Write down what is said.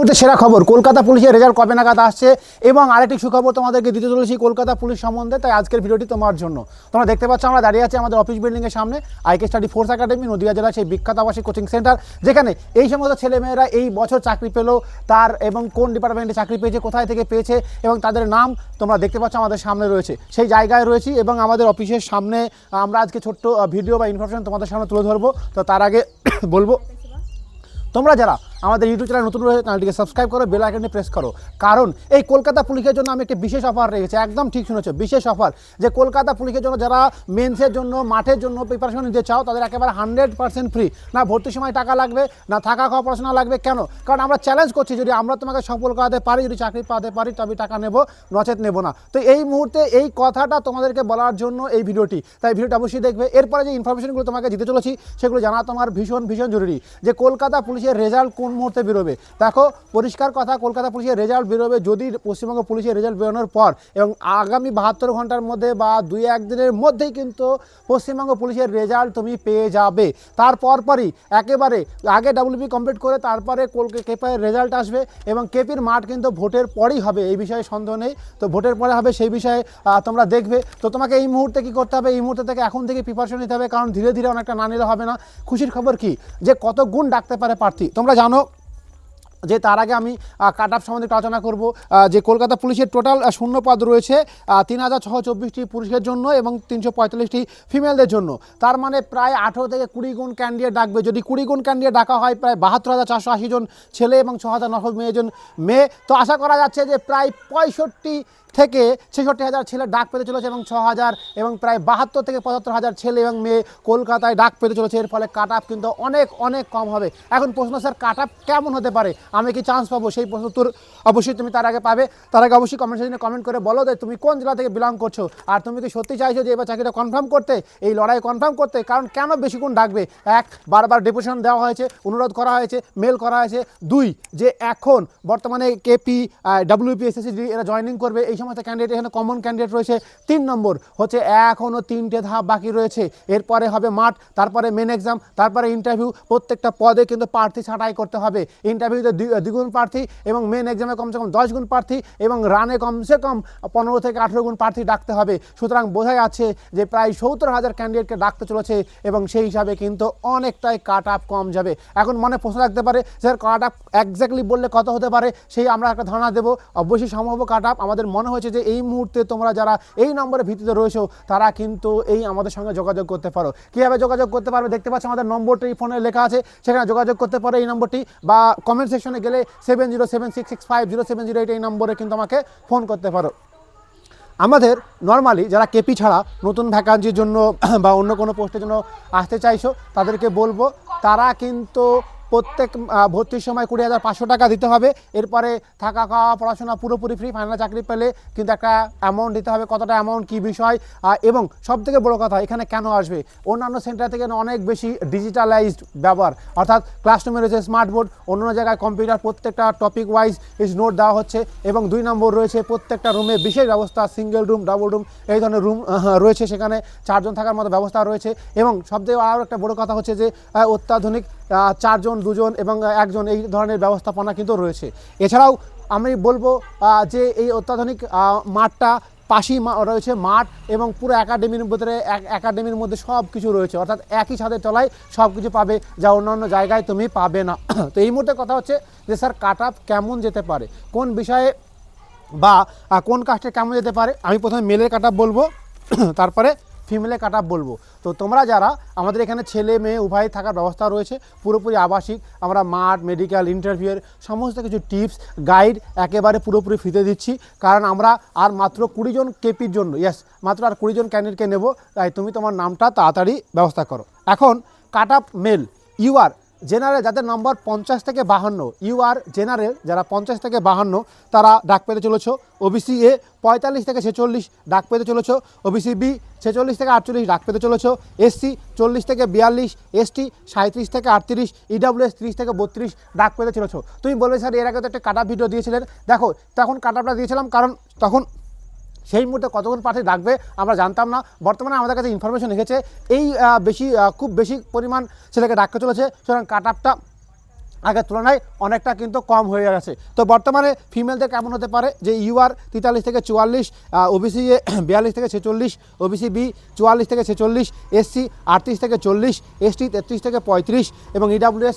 মুহূর্তে সেরা খবর কলকাতা পুলিশের রেজাল্ট কবে নাগাদ আসছে এবং আরেকটি সুখবর তোমাদেরকে দিতে চলেছি কলকাতা পুলিশ সম্বন্ধে। তাই আজকের ভিডিওটি তোমার জন্য। তোমরা দেখতে পাচ্ছ আমরা দাঁড়িয়ে আছি আমাদের অফিস বিল্ডিংয়ের সামনে, IK study force academy, Nadia জেলার সেই বিখ্যাত আবাসিক কোচিং সেন্টার, যেখানে এই সমস্ত ছেলেমেয়েরা এই বছর চাকরি পেলো, তার এবং কোন ডিপার্টমেন্টে চাকরি পেয়েছে, কোথায় থেকে পেয়েছে এবং তাদের নাম তোমরা দেখতে পাচ্ছ আমাদের সামনে রয়েছে। সেই জায়গায় রয়েছি এবং আমাদের অফিসের সামনে আমরা আজকে ছোট্ট ভিডিও বা ইনফরমেশন তোমাদের সামনে তুলে ধরবো। তো তার আগে বলবো, তোমরা যারা আমাদের ইউটিউব চ্যানেল নতুন রয়েছে চ্যানেলটিকে সাবস্ক্রাইব করো, বেল আইকনটি প্রেস করো, কারণ এই কলকাতা পুলিশের জন্য আমি একটি বিশেষ অফার রেখেছি। একদম ঠিক শুনেছো, বিশেষ অফার। যে কলকাতা পুলিশের জন্য যারা মেন্সের জন্য, মাঠের জন্য প্রিপারেশন নিতে চাও, তাদের একেবারে 100% ফ্রি। না ভর্তির সময় টাকা লাগবে, না থাকা খাওয়া পড়াশোনা লাগবে। কেন? কারণ আমরা চ্যালেঞ্জ করছি, যদি আমরা তোমাকে সফল করাতে পারি, যদি চাকরি পাওয়াতে পারি, তবে টাকা নেব, নচেত নেব না। তো এই মুহূর্তে এই কথাটা তোমাদেরকে বলার জন্য এই ভিডিওটি, তাই ভিডিওটা অবশ্যই দেখবে। এরপরে যে ইনফরমেশনগুলো তোমাকে দিতে চলেছি সেগুলো জানা তোমার ভীষণ ভীষণ জরুরি। যে কলকাতা পুলিশের রেজাল্ট কোন মুহূর্তে বেরোবে, দেখো পরিষ্কার কথা, কলকাতা পুলিশের রেজাল্ট বেরোবে যদি পশ্চিমবঙ্গ পুলিশের রেজাল্ট বেরোনোর পর এবং আগামী 72 ঘন্টার মধ্যে বা 2-1 দিনের মধ্যেই কিন্তু পশ্চিমবঙ্গ পুলিশের রেজাল্ট তুমি পেয়ে যাবে। তারপরই একেবারে আগে ডাব্লিউপি কমপ্লিট করে তারপরে কেপির রেজাল্ট আসবে এবং কেপির মাঠ কিন্তু ভোটের পরই হবে, এই বিষয়ে সন্দেহ নেই। তো ভোটের পরে হবে, সেই বিষয়ে তোমরা দেখবে। তো তোমাকে এই মুহূর্তে কী করতে হবে, এই মুহূর্তে থেকে এখন থেকে প্রিপারেশন নিতে হবে, কারণ ধীরে ধীরে অনেকটা না নিলে হবে না। খুশির খবর কি, যে কত গুণ ডাকতে পারে প্রার্থী তোমরা জানো। যে তার আগে আমি কাট অফ সম্বন্ধে আলোচনা করব। যে কলকাতা পুলিশের টোটাল শূন্যপদ রয়েছে 3624টি পুরুষের জন্য এবং 345টি ফিমেলদের জন্য। তার মানে প্রায় 18 থেকে 20 গুণ ক্যান্ডিডেট ডাকবে। যদি 20 গুণ ক্যান্ডিডেট ডাকা হয়, প্রায় 72,480 জন ছেলে এবং 6,900 মেয়ে। তো আশা করা যাচ্ছে যে প্রায় 65 থেকে 66,000 ছেলে ডাক পেতে চলেছে এবং 6,000 এবং প্রায় 72 থেকে 75,000 ছেলে এবং মেয়ে কলকাতায় ডাক পেতে চলেছে। এর ফলে কাট অফ কিন্তু অনেক অনেক কম হবে। এখন প্রশ্ন, স্যার কাট অফ কেমন হতে পারে, আমি কি চান্স পাবো? সেই প্রশ্ন তোর অবশ্যই তুমি তার আগে পাবে। তার আগে অবশ্যই কমেন্ট সেকশনে কমেন্ট করে বলো যে তুমি কোন জেলা থেকে বিলং করছো, আর তুমি কি সত্যি চাইছো যে এবার চাকরিটা কনফার্ম করতে, এই লড়াই কনফার্ম করতে। কারণ কেন বেশি গুণ ডাকবে? এক, বারবার ডেপুটেশন দেওয়া হয়েছে, অনুরোধ করা হয়েছে, মেল করা হয়েছে। দুই, যে এখন বর্তমানে কেপি, ডাব্লিউপি, এসএসসি এরা জয়েনিং করবে, এই সমস্ত ক্যান্ডিডেট এখানে কমন ক্যান্ডিডেট রয়েছে। 3 নম্বর হচ্ছে এখনও 3টে ধাপ বাকি রয়েছে। এরপরে হবে মাঠ, তারপরে মেন এক্সাম, তারপরে ইন্টারভিউ। প্রত্যেকটা পদে কিন্তু প্রার্থী ছাঁটাই করতে হবে। ইন্টারভিউতে 2 গুণ প্রার্থী এবং মেন এক্সামে কমসে কম 10 গুণ প্রার্থী এবং রানে কমসে কম 15 থেকে 18 গুণ প্রার্থী ডাকতে হবে। সুতরাং বোঝা যাচ্ছে যে প্রায় 70,000 ক্যান্ডিডেটকে ডাকতে চলেছে এবং সেই হিসাবে কিন্তু অনেকটাই কাট অফ কম যাবে। এখন মনে প্রশ্ন রাখতে পারে, স্যার কাট অফ এক্স্যাক্টলি বললে কত হতে পারে, সেই আমরা একটা ধারণা দেবো। অবশ্যই সম্ভব কাট অফ। আমাদের মনে হয়েছে যে এই মুহূর্তে তোমরা যারা এই নম্বরের ভিত্তিতে রয়েছো, তারা কিন্তু এই আমাদের সঙ্গে যোগাযোগ করতে পারো। কীভাবে যোগাযোগ করতে পারবে, দেখতে পাচ্ছ আমাদের নম্বরটি ফোনে লেখা আছে, সেখানে যোগাযোগ করতে পারো এই নম্বরটি, বা কমেন্ট সেকশনে গেলে 7076650708 এই নম্বরে কিন্তু আমাকে ফোন করতে পারো। আমাদের নর্মালি যারা কেপি ছাড়া নতুন ভ্যাকান্সির জন্য বা অন্য কোনো পোস্টের জন্য আসতে চাইছো, তাদেরকে বলবো তারা কিন্তু প্রত্যেক ভর্তির সময় 20,500 টাকা দিতে হবে। এরপরে থাকা খাওয়া পড়াশোনা পুরোপুরি ফ্রি। ফাইনাল চাকরি পেলে কিন্তু একটা অ্যামাউন্ট দিতে হবে। কতটা অ্যামাউন্ট, কী বিষয়, এবং সবথেকে বড়ো কথা, এখানে কেন আসবে, অন্যান্য সেন্টার থেকে অনেক বেশি ডিজিটালাইজড ব্যবহার, অর্থাৎ ক্লাসরুমে রয়েছে স্মার্ট বোর্ড, অন্য জায়গায় কম্পিউটার, প্রত্যেকটা টপিক ওয়াইজ নোট দেওয়া হচ্ছে। এবং 2 নম্বর রয়েছে প্রত্যেকটা রুমে বিশেষ ব্যবস্থা, সিঙ্গেল রুম, ডাবল রুম, এই ধরনের রুম রয়েছে, সেখানে 4 জন থাকার মতো ব্যবস্থা রয়েছে। এবং সবথেকে আরও একটা বড়ো কথা হচ্ছে যে অত্যাধুনিক 4 জন, 2 জন এবং 1 জন এই ধরনের ব্যবস্থাপনা কিন্তু রয়েছে। এছাড়াও আমি বলবো যে এই অত্যাধুনিক মাঠটা পাশেই রয়েছে মাঠ এবং পুরো একাডেমির ভিতরে, একাডেমির মধ্যে সব কিছু রয়েছে, অর্থাৎ একই ছাদের তলায় সব কিছু পাবে, যা অন্যান্য জায়গায় তুমি পাবে না। তো এই মুহূর্তে কথা হচ্ছে যে স্যার কাট অফ কেমন যেতে পারে, কোন বিষয়ে বা কোন কাস্টে কেমন যেতে পারে। আমি প্রথমে মেলের কাট অফ বলবো, তারপরে ফিমেলে কাট অফ বলবো। তো তোমরা যারা, আমাদের এখানে ছেলে মেয়ে উভয় থাকার ব্যবস্থা রয়েছে, পুরোপুরি আবাসিক। আমরা মাঠ, মেডিকেল, ইন্টারভিউয়ের সমস্ত কিছু টিপস, গাইড একেবারে পুরোপুরি ফ্রিতে দিচ্ছি। কারণ আমরা আর মাত্র 20 জন কেপির জন্য, মাত্র আর 20 জন ক্যান্ডিডেটকে নেব। তাই তুমি তোমার নামটা তাড়াতাড়ি ব্যবস্থা করো। এখন cut off male, you are general, যাদের নম্বর 50 থেকে 52, ইউ আর জেনারেল যারা 50 থেকে 52, তারা ডাক পেতে চলেছো। ওবিসি এ 45 থেকে 46 ডাক পেতে চলেছো। ওবিসি বি 46 থেকে 48 ডাক পেতে চলেছো। এসসি 40 থেকে 42, এসটি 37 থেকে 38, ইডাব্লিউএস 30 থেকে 32 ডাক পেতে চলেছো। তুমি বলবে স্যার এর আগে তো একটা কাট অফ ভিডিও দিয়েছিলেন। দেখো তখন কাট অফটা দিয়েছিলাম কারণ তখন সেই মুহূর্তে কতক্ষণ প্রার্থী ডাকবে আমরা জানতাম না। বর্তমানে আমাদের কাছে ইনফরমেশন এসেছে এই খুব বেশি পরিমাণ ছেলেকে ডাকতে চলেছে, সুতরাং কাট অফটা আগের তুলনায় অনেকটা কিন্তু কম হয়ে গেছে। তো বর্তমানে ফিমেলদের কেমন হতে পারে, যে ইউআর 43 থেকে 44, ওবিসি 42 থেকে 46, ওবিসি বি 44 থেকে 46, এসসি 38 থেকে 40, এসটি 33 থেকে 35 এবং ইডাব্লিউএস